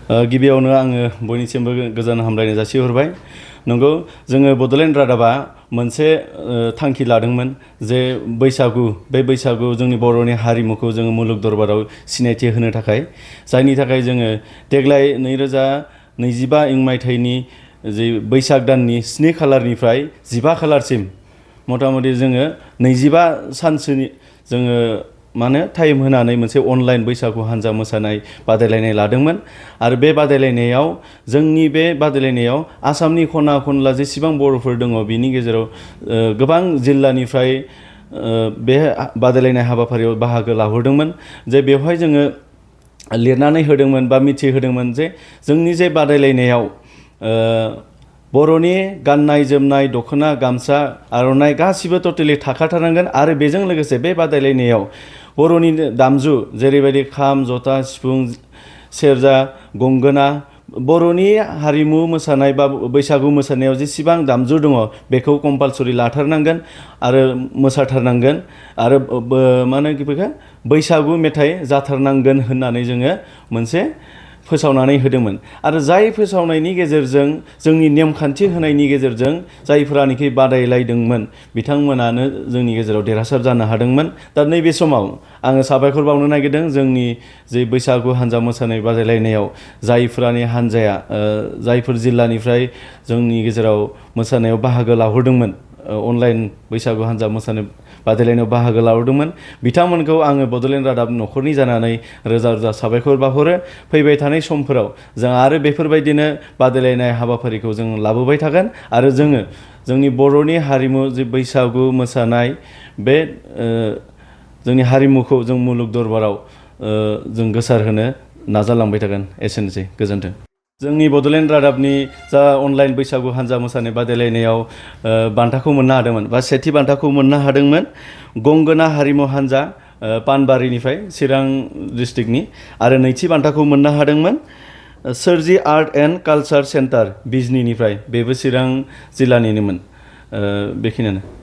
गिबियावनो आङो बयनिसिमबो गोजोन हामलायनाय जासिहरबाय। नंगौ जोङो बड'लेण्ड रादाबा मोनसे थांखि लादोंमोन जे बे बैसागु जोंनि बर'नि हारिमुखौ जोङो मुलुग दरबाराव सिनायथि होनो थाखाय, जायनि थाखाय जोङो देग्लाय 2025 मायथाइनि जे बैसाग दाननि 7 खालारनिफ्राय 15 खालारसिम मथा-मथि जोङो 25 सानसोनि जोङो टाइम होनानै मोनसे अनलाइन बैसागु हान्जा मोसानाय बादायलायनाय लादोंमोन। आरो बे बादायलायनायाव आसामनि खना खनला जेसेबां बर'फोर दङ बिनि गेजेराव गोबां जिल्लानिफ्राय बे बादायलायनाय हाबाफारियाव बाहागो लाहरदोंमोन। जे बेवहाय जोङो लिरनानै होदोंमोन बा मिथिहोदोंमोन जे जोंनि जे बादायलायनायाव बर'नि गाननाय जोमनाय दख'ना गामसा आर'नाइ गासिबो टटेलि थाखाथारनांगोन। आरो बेजों लोगोसे बे बादायलायनायाव बर'नि दामजु जेरैबायदि खाम, जथा, सिफुं, सेरजा, गंगोना, बर'नि हारिमु मोसानाय बा बैसागु मोसानायाव जेसेबां दामजु दङ बेखौ कम्पालसरि लाथारनांगोन आरो मोसाथारनांगोन आरो बैसागु मेथाइ जाथारनांगोन होननानै जोङो मोनसे फोसावनानै होदोंमोन। आरो जाय फोसावनायनि गेजेरजों जोंनि नेमखान्थि होनायनि गेजेरजों जायफोरानोखि बादायलायदोंमोन बिथांमोनानो जोंनि गेजेराव देरहासार जानो हादोंमोन। दा नैबे समाव आङो साबायखर बावनो नागिरदों जोंनि जे बैसागु हान्जा मोसानाय बादायलायनायाव जायफोरानि हान्जाया जायफोर जिल्लानिफ्राय जोंनि गेजेराव मोसानायाव बाहागो लाहरदोंमोन, अनलाइन बैसागु हान्जा मोसानाय बादायलायनायाव बाहागो लाहरदोंमोन, बिथांमोनखौ आङो बड'लेण्ड रादाब न'खरनि जानानै रोजा रोजा साबायखर बावहरो। फैबाय थानाय समफोराव जों आरो बेफोरबायदिनो बादायलायनाय हाबाफारिखौ जों लाबोबाय थागोन आरो जोङो जोंनि बर'नि हारिमु जे बैसागु मोसानाय बे जोंनि हारिमुखौ जों मुलुग दरबाराव जों गोसारहोनो नाजालांबाय थागोन। एसेनोसै, गोजोन्थों। जोंनि बड'लेण्ड रादाबनि जा अनलाइन बैसागु हान्जा मोसानाय बादायलायनायाव बान्थाखौ मोननो हादोंमोन बा सेथि बान्थाखौ मोननो हादोंमोन गंगोना हारिमु हान्जा पानबारिनिफ्राय चिरां डिस्ट्रिक्टनि। आरो नैथि बान्थाखौ मोननो हादोंमोन सोरजि आर्ट एन्ड कालचार सेन्टार बिजनीनिफ्राय, बेबो चिरां जिल्लानिनोमोन। बेखिनियानो।